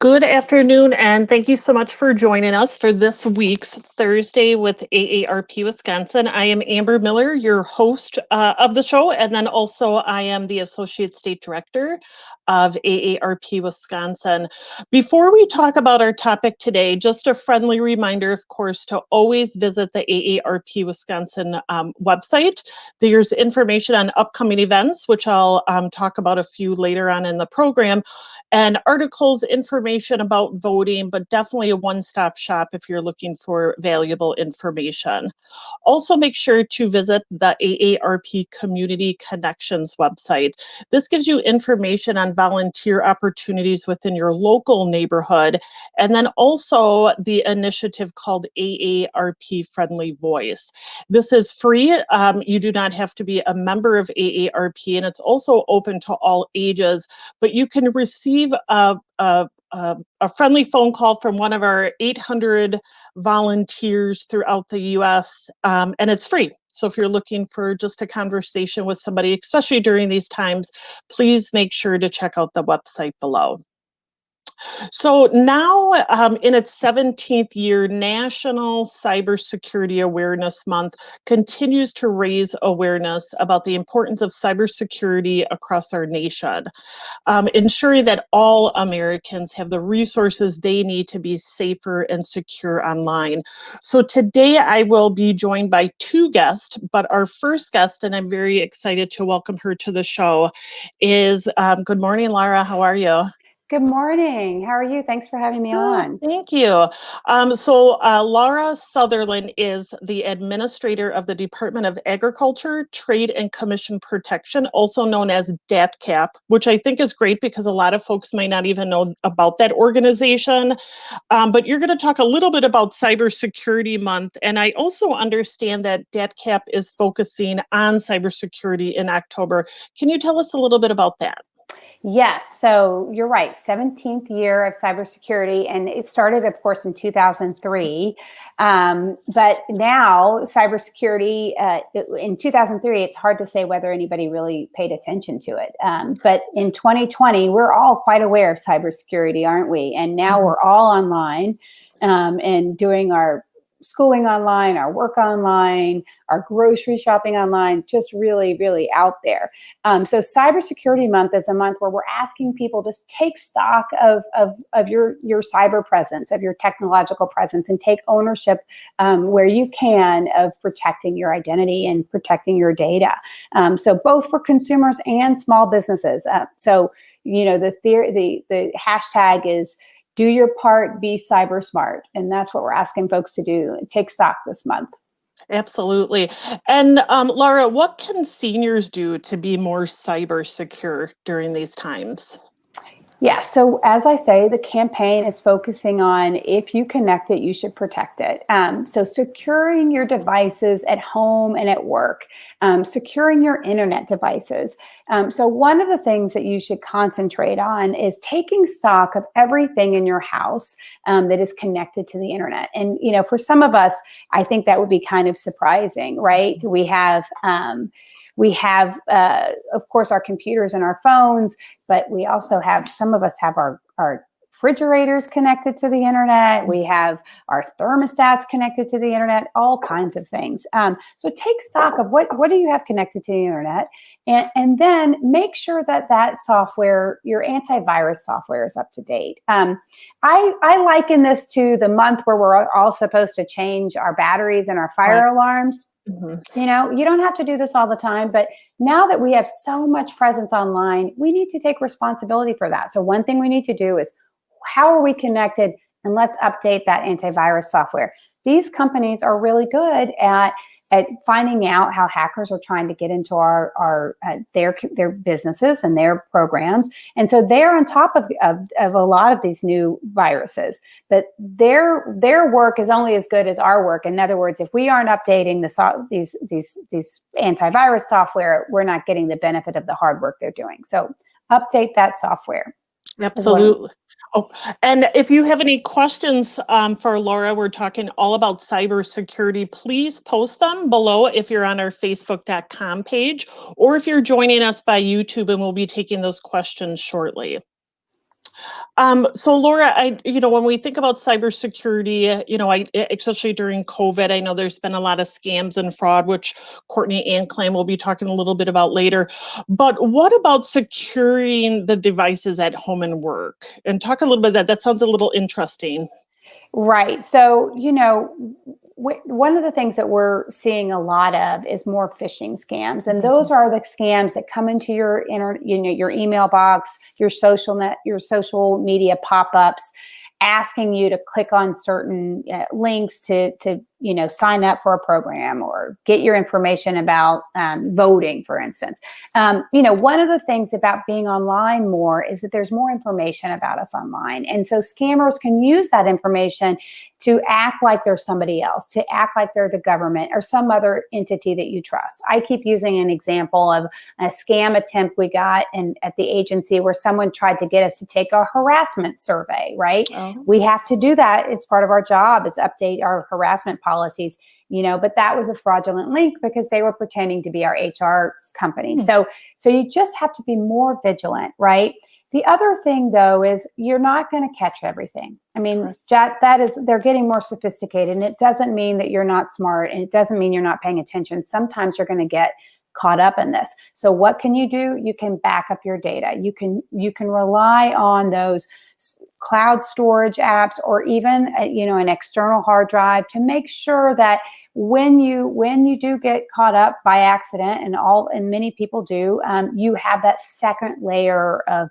Good afternoon, and thank you so much for joining us for this week's Thursday with AARP Wisconsin. I am Amber Miller, your host of the show, and then also I am the Associate State Director of AARP Wisconsin. Before we talk about our topic today, just a friendly reminder, of course, to always visit the AARP Wisconsin website. There's information on upcoming events, which I'll talk about a few later on in the program, and articles, information about voting, but definitely a one-stop shop if you're looking for valuable information. Also, make sure to visit the AARP Community Connections website. This gives you information on volunteer opportunities within your local neighborhood, and then also the initiative called AARP Friendly Voice. This is free. You do not have to be a member of AARP, and it's also open to all ages, but you can receive a friendly phone call from one of our 800 volunteers throughout the U.S., and it's free. So if you're looking for just a conversation with somebody, especially during these times, please make sure to check out the website below. So now, in its 17th year, National Cybersecurity Awareness Month continues to raise awareness about the importance of cybersecurity across our nation, ensuring that all Americans have the resources they need to be safer and secure online. So today I will be joined by two guests, but our first guest, and I'm very excited to welcome her to the show, is, good morning, Laura, how are you? Good morning. How are you? Thanks for having me on. Thank you. Laura Sutherlin is the administrator of the Department of Agriculture, Trade and Commission Protection, also known as DCAP, which I think is great because a lot of folks might not even know about that organization. But you're going to talk a little bit about Cybersecurity Month, and I also understand that DCAP is focusing on cybersecurity in October. Can you tell us a little bit about that? Yes, so you're right, 17th year of cybersecurity, and it started, of course, in 2003. But now cybersecurity, in 2003, it's hard to say whether anybody really paid attention to it. But in 2020, we're all quite aware of cybersecurity, aren't we? And now we're all online and doing our schooling online, our work online, our grocery shopping online, just really, really out there. So Cybersecurity Month is a month where we're asking people to take stock of your cyber presence, of your technological presence, and take ownership where you can of protecting your identity and protecting your data. So both for consumers and small businesses. So, you know, the hashtag is do your part, be cyber smart. And that's what we're asking folks to do. Take stock this month. Absolutely. And Laura, what can seniors do to be more cyber secure during these times? Yeah, so as I say, the campaign is focusing on if you connect it, you should protect it. So securing your devices at home and at work, securing your internet devices. So one of the things that you should concentrate on is taking stock of everything in your house that is connected to the internet. And, you know, for some of us, I think that would be kind of surprising, right? We have, of course, our computers and our phones, but we also have, some of us have our refrigerators connected to the internet. We have our thermostats connected to the internet, all kinds of things. So take stock of what do you have connected to the internet, and then make sure that software, your antivirus software, is up to date. I liken this to the month where we're all supposed to change our batteries and our fire alarms. Mm-hmm. You know, you don't have to do this all the time, but now that we have so much presence online, we need to take responsibility for that. So one thing we need to do is, how are we connected? And let's update that antivirus software. These companies are really good at finding out how hackers are trying to get into their businesses and their programs. And so they're on top of a lot of these new viruses, but their work is only as good as our work. In other words, if we aren't updating these antivirus software, we're not getting the benefit of the hard work they're doing. So update that software. Absolutely. Oh, and if you have any questions for Laura, we're talking all about cybersecurity, please post them below if you're on our Facebook.com page, or if you're joining us by YouTube, and we'll be taking those questions shortly. So Laura, when we think about cybersecurity, especially during COVID, I know there's been a lot of scams and fraud, which Courtney Anclam will be talking a little bit about later. But what about securing the devices at home and work? And talk a little bit of that. That sounds a little interesting. Right. So, one of the things that we're seeing a lot of is more phishing scams, and those are the scams that come into your your email box, your social media pop-ups, asking you to click on certain links to sign up for a program or get your information about voting, for instance. One of the things about being online more is that there's more information about us online. And so scammers can use that information to act like they're somebody else, to act like they're the government or some other entity that you trust. I keep using an example of a scam attempt we got at the agency where someone tried to get us to take a harassment survey, right? Oh. We have to do that. It's part of our job is update our harassment policies, but that was a fraudulent link because they were pretending to be our HR company. So you just have to be more vigilant, right? The other thing, though, is you're not going to catch everything. I mean, they're getting more sophisticated, and it doesn't mean that you're not smart, and it doesn't mean you're not paying attention. Sometimes you're going to get caught up in this. So what can you do? You can back up your data. You can rely on those cloud storage apps or even an external hard drive to make sure that when you do get caught up by accident, and many people do, you have that second layer of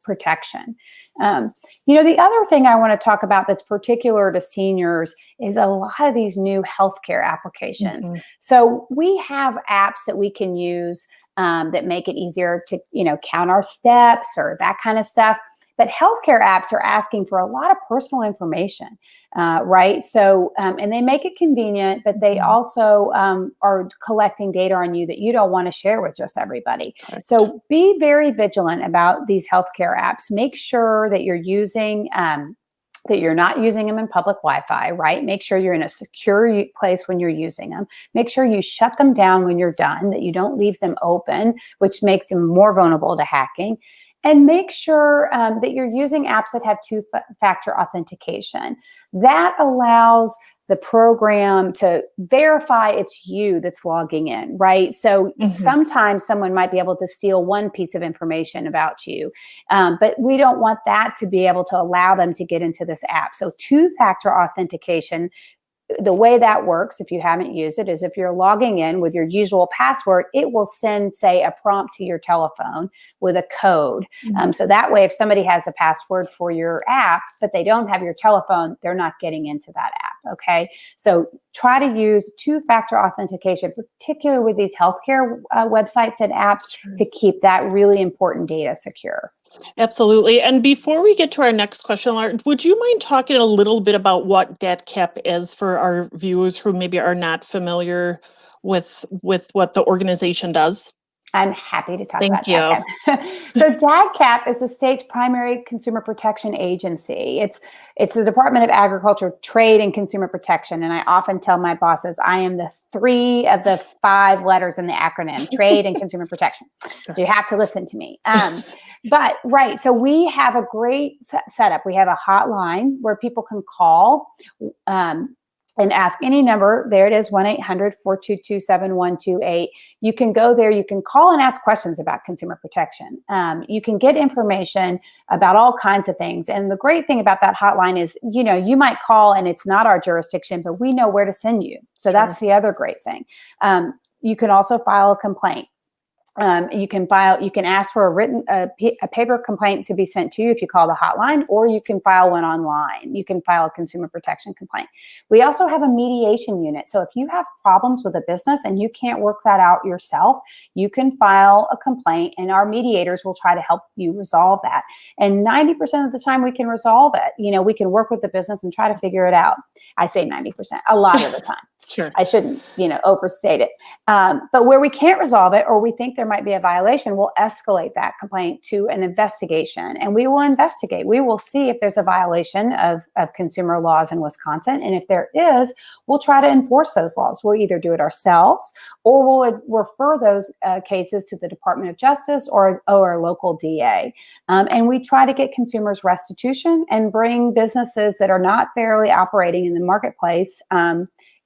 protection. The other thing I want to talk about that's particular to seniors is a lot of these new healthcare applications. Mm-hmm. So we have apps that we can use that make it easier to, count our steps or that kind of stuff. But healthcare apps are asking for a lot of personal information, right? So, and they make it convenient, but they also are collecting data on you that you don't want to share with just everybody. Right. So be very vigilant about these healthcare apps. Make sure that you're using that you're not using them in public Wi-Fi, right? Make sure you're in a secure place when you're using them. Make sure you shut them down when you're done, that you don't leave them open, which makes them more vulnerable to hacking. And make sure that you're using apps that have two-factor authentication. That allows the program to verify it's you that's logging in, right? So sometimes someone might be able to steal one piece of information about you, but we don't want that to be able to allow them to get into this app. So two-factor authentication, the way that works, if you haven't used it, is if you're logging in with your usual password, it will send, say, a prompt to your telephone with a code. So that way, if somebody has a password for your app, but they don't have your telephone, they're not getting into that app, okay? So try to use two-factor authentication, particularly with these healthcare websites and apps, to keep that really important data secure. Absolutely. And before we get to our next question, Laura, would you mind talking a little bit about what DCAP is for our viewers who maybe are not familiar with what the organization does? I'm happy to talk about DCAP. So DCAP is the state's primary consumer protection agency. It's the Department of Agriculture, Trade, and Consumer Protection. And I often tell my bosses, I am the 3 of the 5 letters in the acronym, Trade and Consumer Protection. So you have to listen to me. But right, so we have a great setup. We have a hotline where people can call and ask any number. There it is, 1-800-422-7128. You can go there. You can call and ask questions about consumer protection. You can get information about all kinds of things. And the great thing about that hotline is, you might call and it's not our jurisdiction, but we know where to send you. So that's the other great thing. You can also file a complaint. You can ask for a paper complaint to be sent to you if you call the hotline, or you can file one online. You can file a consumer protection complaint. We also have a mediation unit. So if you have problems with a business and you can't work that out yourself, you can file a complaint and our mediators will try to help you resolve that. And 90% of the time we can resolve it. We can work with the business and try to figure it out. I say 90%, a lot of the time. Sure. I shouldn't, overstate it. But where we can't resolve it, or we think there might be a violation, we'll escalate that complaint to an investigation, and we will investigate. We will see if there's a violation of consumer laws in Wisconsin. And if there is, we'll try to enforce those laws. We'll either do it ourselves, or we'll refer those cases to the Department of Justice or a local DA. And we try to get consumers restitution and bring businesses that are not fairly operating in the marketplace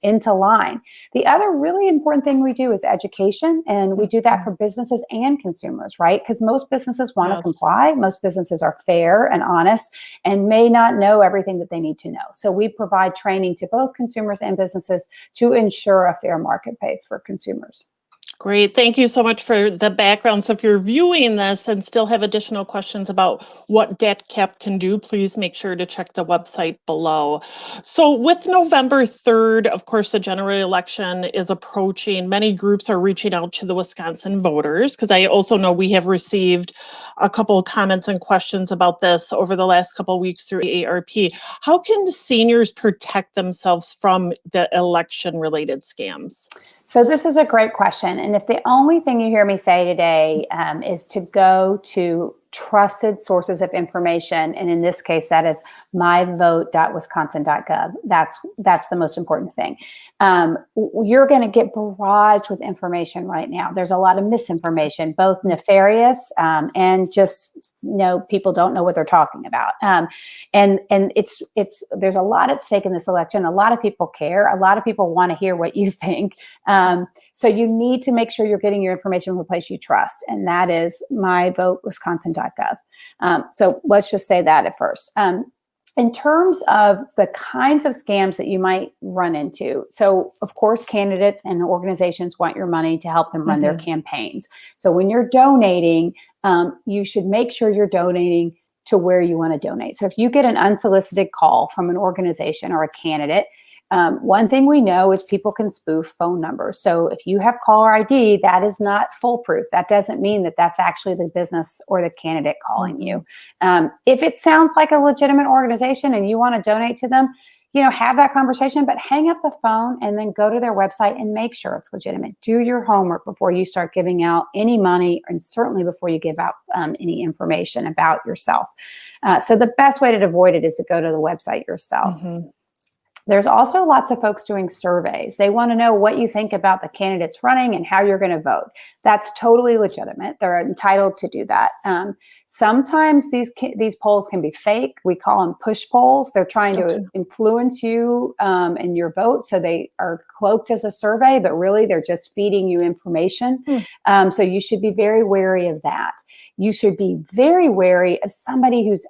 into line. The other really important thing we do is education, and we do that for businesses and consumers, right? Because most businesses want to comply. Most businesses are fair and honest and may not know everything that they need to know. So we provide training to both consumers and businesses to ensure a fair marketplace for consumers. Great. Thank you so much for the background. So if you're viewing this and still have additional questions about what DCAP can do, please make sure to check the website below. So with November 3rd, of course, the general election is approaching. Many groups are reaching out to the Wisconsin voters, because I also know we have received a couple of comments and questions about this over the last couple of weeks through AARP. How can seniors protect themselves from the election-related scams? So this is a great question. And if the only thing you hear me say today is to go to trusted sources of information, and in this case, that is myvote.wisconsin.gov. That's the most important thing. You're going to get barraged with information right now. There's a lot of misinformation, both nefarious and just people don't know what they're talking about. And it's there's a lot at stake in this election. A lot of people care. A lot of people want to hear what you think. So you need to make sure you're getting your information from a place you trust, and that is myvotewisconsin.gov. So let's just say that at first. In terms of the kinds of scams that you might run into, so of course, candidates and organizations want your money to help them run their campaigns. So when you're donating, you should make sure you're donating to where you want to donate. So if you get an unsolicited call from an organization or a candidate, one thing we know is people can spoof phone numbers. So if you have caller ID, that is not foolproof. That doesn't mean that that's actually the business or the candidate calling you. If it sounds like a legitimate organization and you want to donate to them, have that conversation, but hang up the phone and then go to their website and make sure it's legitimate. Do your homework before you start giving out any money, and certainly before you give out any information about yourself. So the best way to avoid it is to go to the website yourself. There's also lots of folks doing surveys. They want to know what you think about the candidates running and how you're going to vote. That's totally legitimate. They're entitled to do that. Sometimes these polls can be fake. We call them push polls. They're trying to influence you and your vote. So they are cloaked as a survey, but really they're just feeding you information. So you should be very wary of that. You should be very wary of somebody who's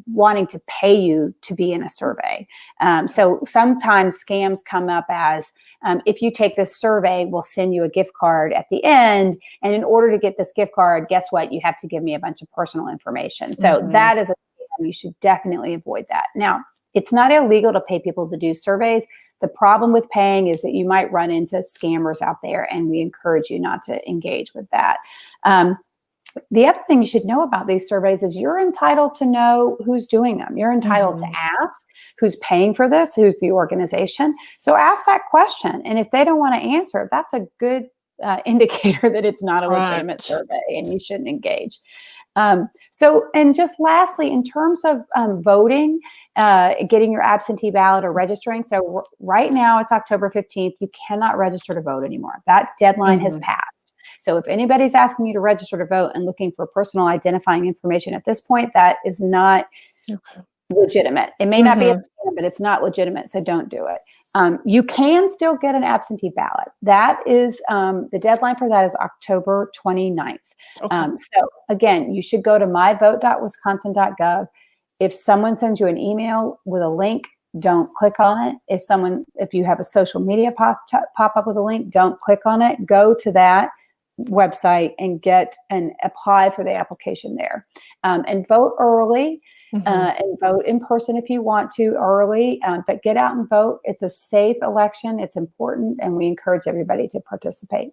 wanting to pay you to be in a survey. So sometimes scams come up as, if you take this survey, we'll send you a gift card at the end. And in order to get this gift card, guess what? You have to give me a bunch of personal information. So that is you should definitely avoid that. Now, it's not illegal to pay people to do surveys. The problem with paying is that you might run into scammers out there, and we encourage you not to engage with that. The other thing you should know about these surveys is you're entitled to know who's doing them. You're entitled to ask who's paying for this, who's the organization. So ask that question. And if they don't want to answer, that's a good indicator that it's not a legitimate survey and you shouldn't engage. And just lastly, in terms of voting, getting your absentee ballot or registering. So right now it's October 15th. You cannot register to vote anymore. That deadline has passed. So if anybody's asking you to register to vote and looking for personal identifying information at this point, that is not legitimate. It may not be, but it's not legitimate. So don't do it. You can still get an absentee ballot. That is, the deadline for that is October 29th. So again, you should go to myvote.wisconsin.gov. If someone sends you an email with a link, don't click on it. If you have a social media pop up with a link, don't click on it. Go to that website and apply for the application there, and vote early. And vote in person if you want to early, but get out and vote. It's a safe election. It's important, and we encourage everybody to participate.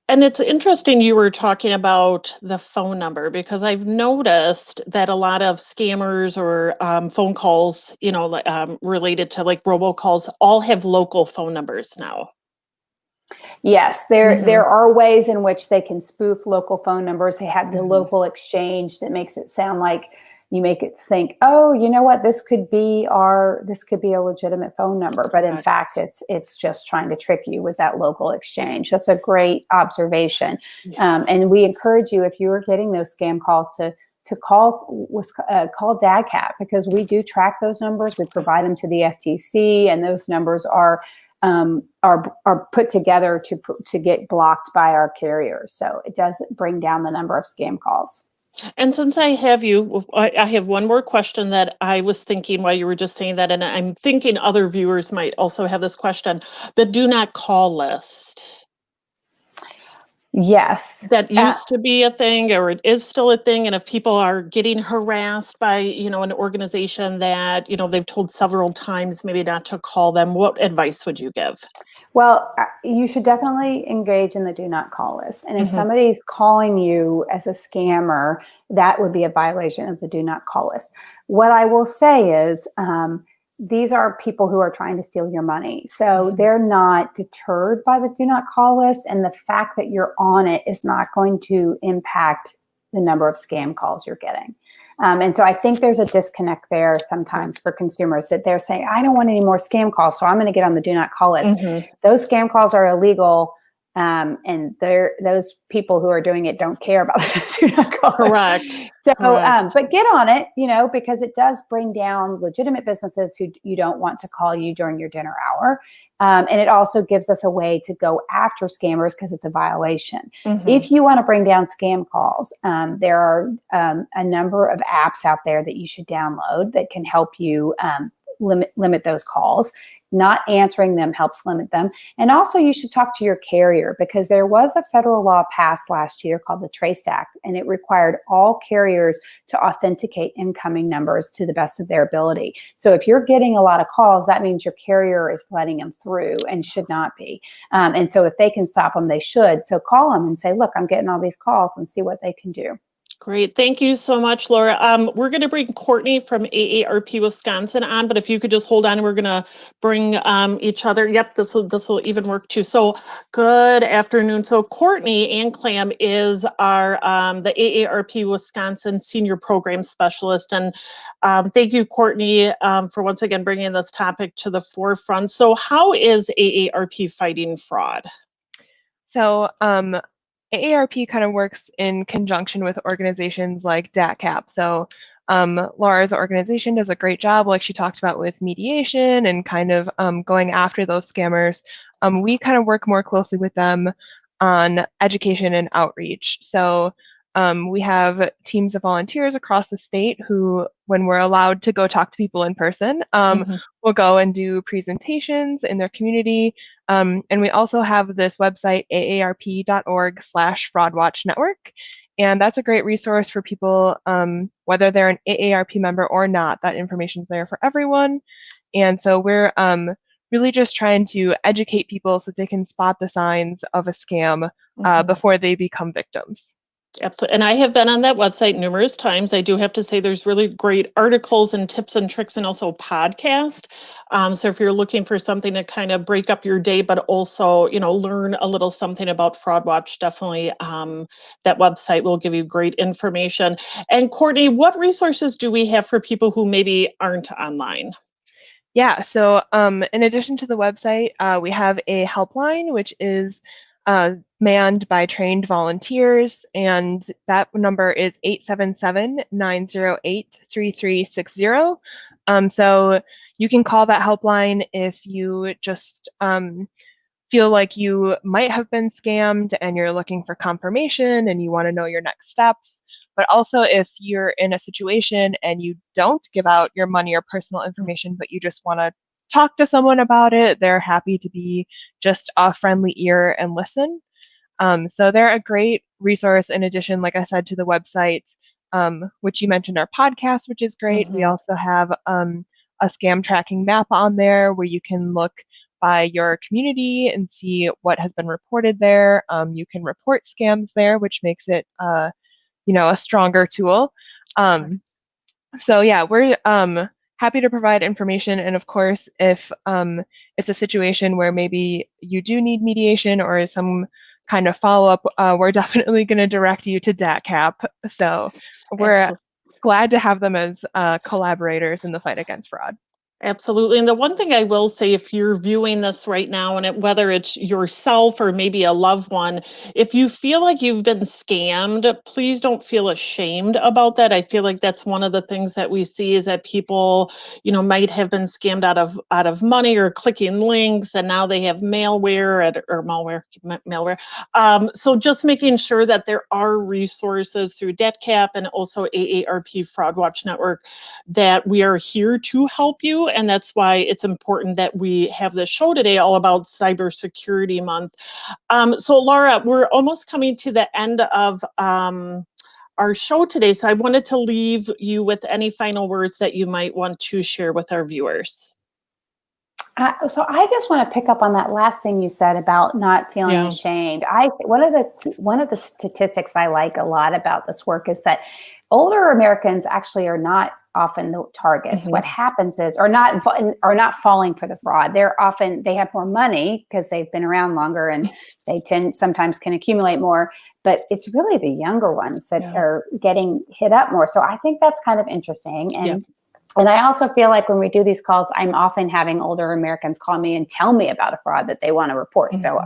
And it's interesting you were talking about the phone number, because I've noticed that a lot of scammers or phone calls, related to like robocalls, all have local phone numbers now. Yes, there are ways in which they can spoof local phone numbers. They have the local exchange that makes it sound like you make it think, oh, you know what, this could be a legitimate phone number, but in fact, it's just trying to trick you with that local exchange. That's a great observation, and we encourage you, if you are getting those scam calls, to call DCAP, because we do track those numbers. We provide them to the FTC, and those numbers are put together to get blocked by our carriers. So it does bring down the number of scam calls. And since I have you, I have one more question that I was thinking while you were just saying that, and I'm thinking other viewers might also have this question: the do not call list. Yes. That used to be a thing, or it is still a thing. And if people are getting harassed by, an organization that, they've told several times maybe not to call them, what advice would you give? Well, you should definitely engage in the do not call list. And if somebody's calling you as a scammer, that would be a violation of the do not call list. What I will say is, these are people who are trying to steal your money. So they're not deterred by the do not call list. And the fact that you're on it is not going to impact the number of scam calls you're getting. And so I think there's a disconnect there sometimes for consumers, that they're saying, I don't want any more scam calls, so I'm going to get on the do not call list. Those scam calls are illegal. And those people who are doing it don't care about the do not call list. Correct. So, but get on it, because it does bring down legitimate businesses who you don't want to call you during your dinner hour. And it also gives us a way to go after scammers, because it's a violation. If you want to bring down scam calls, there are a number of apps out there that you should download that can help you limit those calls. Not answering them helps limit them. And also, you should talk to your carrier, because there was a federal law passed last year called the Trace Act, and it required all carriers to authenticate incoming numbers to the best of their ability. So if you're getting a lot of calls, that means your carrier is letting them through, and should not be. And so if they can stop them, they should. So call them and say, look, I'm getting all these calls, and see what they can do. Great. Thank you so much, Laura. We're going to bring Courtney from AARP Wisconsin on, but if you could just hold on, we're going to bring each other. Yep, this will even work too. So good afternoon. So Courtney Anclam is our the AARP Wisconsin Senior Program Specialist, and thank you, Courtney, for once again bringing this topic to the forefront. So how is AARP fighting fraud? So AARP kind of works in conjunction with organizations like DCAP. So Laura's organization does a great job, like she talked about, with mediation and kind of going after those scammers. We kind of work more closely with them on education and outreach. So we have teams of volunteers across the state who, when we're allowed to go talk to people in person, will go and do presentations in their community. And we also have this website, aarp.org/Fraud Watch Network. And that's a great resource for people, whether they're an AARP member or not. That information's there for everyone. And so we're really just trying to educate people so that they can spot the signs of a scam before they become victims. Absolutely. And I have been on that website numerous times. I do have to say there's really great articles and tips and tricks, and also podcast. So if you're looking for something to kind of break up your day, but also, learn a little something about Fraud Watch, definitely that website will give you great information. And Courtney, what resources do we have for people who maybe aren't online? Yeah, so in addition to the website, we have a helpline, which is manned by trained volunteers, and that number is 877-908-3360. So you can call that helpline if you just feel like you might have been scammed and you're looking for confirmation and you want to know your next steps. But also, if you're in a situation and you don't give out your money or personal information, but you just want to talk to someone about it, they're happy to be just a friendly ear and listen. So they're a great resource in addition, like I said, to the website, which you mentioned, our podcast, which is great. We also have a scam tracking map on there where you can look by your community and see what has been reported there. You can report scams there, which makes it a stronger tool. So yeah, we're happy to provide information. And of course, if it's a situation where maybe you do need mediation or some kind of follow-up, we're definitely going to direct you to DCAP. So we're Absolutely. glad to have them as collaborators in the fight against fraud. Absolutely. And the one thing I will say, if you're viewing this right now, and whether it's yourself or maybe a loved one, if you feel like you've been scammed, please don't feel ashamed about that. I feel like that's one of the things that we see is that people, might have been scammed out of money or clicking links, and now they have malware or malware. So just making sure that there are resources through DCAP and also AARP Fraud Watch Network that we are here to help you. And that's why it's important that we have this show today all about Cybersecurity Month. So Laura, we're almost coming to the end of our show today. So I wanted to leave you with any final words that you might want to share with our viewers. So I just want to pick up on that last thing you said about not feeling ashamed. One of the statistics I like a lot about this work is that older Americans actually are not often the targets. What happens is, are not falling for the fraud. They have more money because they've been around longer, and they sometimes can accumulate more. But it's really the younger ones that are getting hit up more. So I think that's kind of interesting. And I also feel like when we do these calls, I'm often having older Americans call me and tell me about a fraud that they want to report. So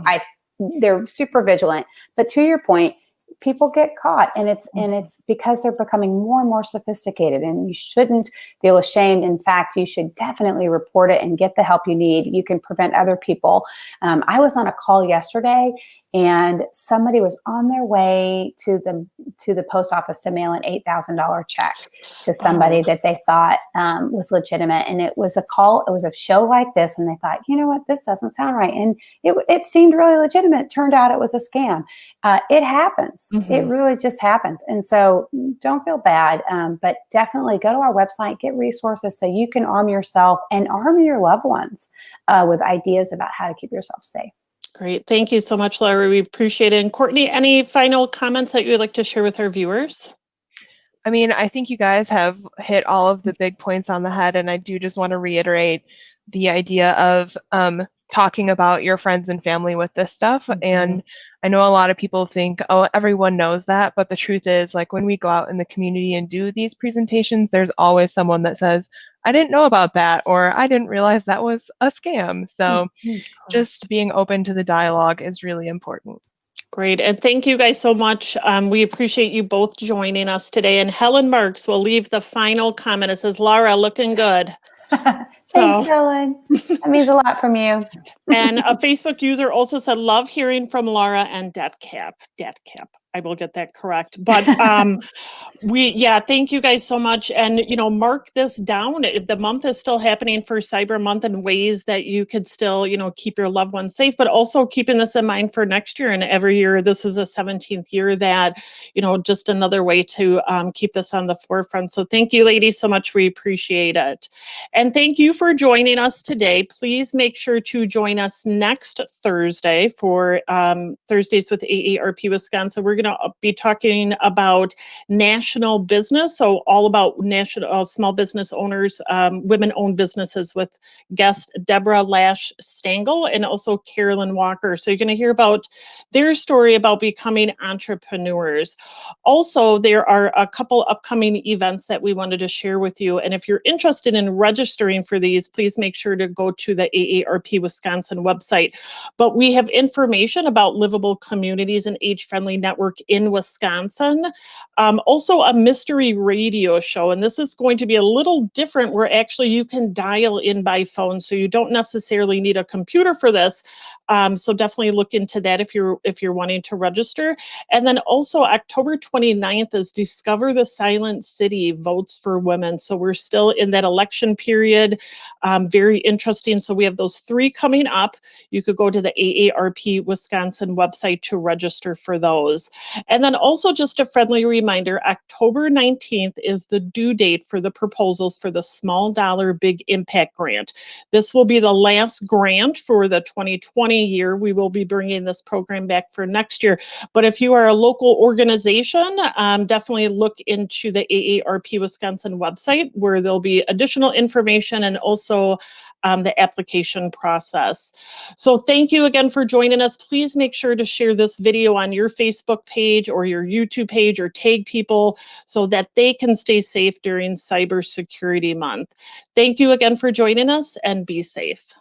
they're super vigilant. But to your point, people get caught, and it's because they're becoming more and more sophisticated, and you shouldn't feel ashamed. In fact, you should definitely report it and get the help you need. You can prevent other people. I was on a call yesterday, and somebody was on their way to the post office to mail an $8,000 check to somebody that they thought was legitimate. And it was a show like this, and they thought, you know what, this doesn't sound right. And it seemed really legitimate. It turned out it was a scam. It happens. It really just happens. And so don't feel bad, but definitely go to our website, get resources so you can arm yourself and arm your loved ones with ideas about how to keep yourself safe. Great. Thank you so much, Laura. We appreciate it. And Courtney, any final comments that you'd like to share with our viewers? I mean, I think you guys have hit all of the big points on the head, and I do just want to reiterate the idea of talking about your friends and family with this stuff. And I know a lot of people think, oh, everyone knows that, but the truth is, like, when we go out in the community and do these presentations, there's always someone that says, I didn't know about that, or I didn't realize that was a scam. So just being open to the dialogue is really important. Great. And thank you guys so much. We appreciate you both joining us today. And Helen Marks will leave the final comment. It says, Laura, looking good. Thanks, Helen. That means a lot from you. And a Facebook user also said, love hearing from Laura and DCAP. I will get that correct. But thank you guys so much. And, mark this down. If the month is still happening for Cyber Month, and ways that you could still, keep your loved ones safe, but also keeping this in mind for next year. And every year, this is the 17th year that, just another way to keep this on the forefront. So thank you, ladies, so much. We appreciate it. And thank you for joining us today. Please make sure to join us next Thursday for Thursdays with AARP Wisconsin. We're going to be talking about national business, so all about national small business owners, women-owned businesses, with guest Deborah Lash Stangl and also Carolyn Walker. So you're going to hear about their story about becoming entrepreneurs. Also, there are a couple upcoming events that we wanted to share with you. And if you're interested in registering for these, please make sure to go to the AARP Wisconsin website. But we have information about livable communities and age-friendly network in Wisconsin. Also a mystery radio show, and this is going to be a little different, where actually you can dial in by phone, so you don't necessarily need a computer for this. So definitely look into that if you're wanting to register. And then also October 29th is Discover the Silent City, Votes for Women. So we're still in that election period. Very interesting. So we have those 3 coming up. You could go to the AARP Wisconsin website to register for those. And then also just a friendly reminder, October 19th is the due date for the proposals for the Small Dollar Big Impact Grant. This will be the last grant for the 2020 year. We will be bringing this program back for next year. But if you are a local organization, definitely look into the AARP Wisconsin website, where there'll be additional information and also the application process. So thank you again for joining us. Please make sure to share this video on your Facebook page or your YouTube page, or tag people so that they can stay safe during Cybersecurity Month. Thank you again for joining us, and be safe.